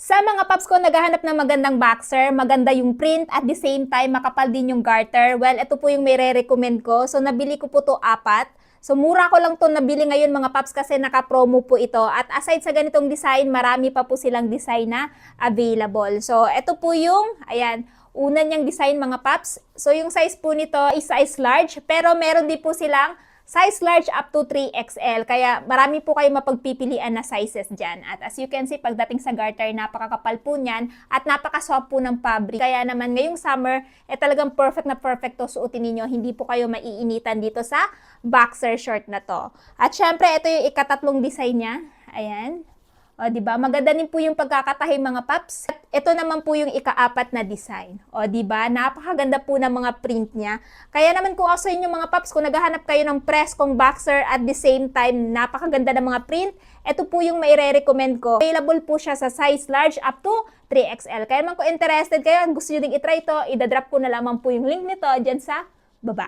Sa mga paps ko naghahanap ng magandang boxer, maganda yung print at the same time makapal din yung garter. Well, ito po yung may re-recommend ko. So, nabili ko po to 4. So, mura ko lang to nabili ngayon mga paps kasi naka-promo po ito. At aside sa ganitong design, marami pa po silang design na available. So, ito po yung, ayan, una niyang design mga paps. So, yung size po nito is size large, pero meron din po silang size large up to 3XL. Kaya marami po kayo mapagpipilian na sizes dyan. At as you can see, pagdating sa garter, napakakapal po niyan at napaka-soft po ng fabric. Kaya naman ngayong summer, talagang perfect na perfect to suotin ninyo. Hindi po kayo maiinitan dito sa boxer short na to. At syempre, ito yung ikatatlong design niya. Ayan. O, diba? Maganda din po yung pagkakatahi mga paps. At ito naman po yung ika-4 na design. O, diba? Napakaganda po ng mga print niya. Kaya naman kung ako sa inyo mga paps, kung naghahanap kayo ng press kong boxer at the same time, napakaganda ng mga print, ito po yung maire-recommend ko. Available po siya sa size large up to 3XL. Kaya naman kung interested kayo, gusto nyo ding itry ito, idadrop ko na lamang po yung link nito dyan sa baba.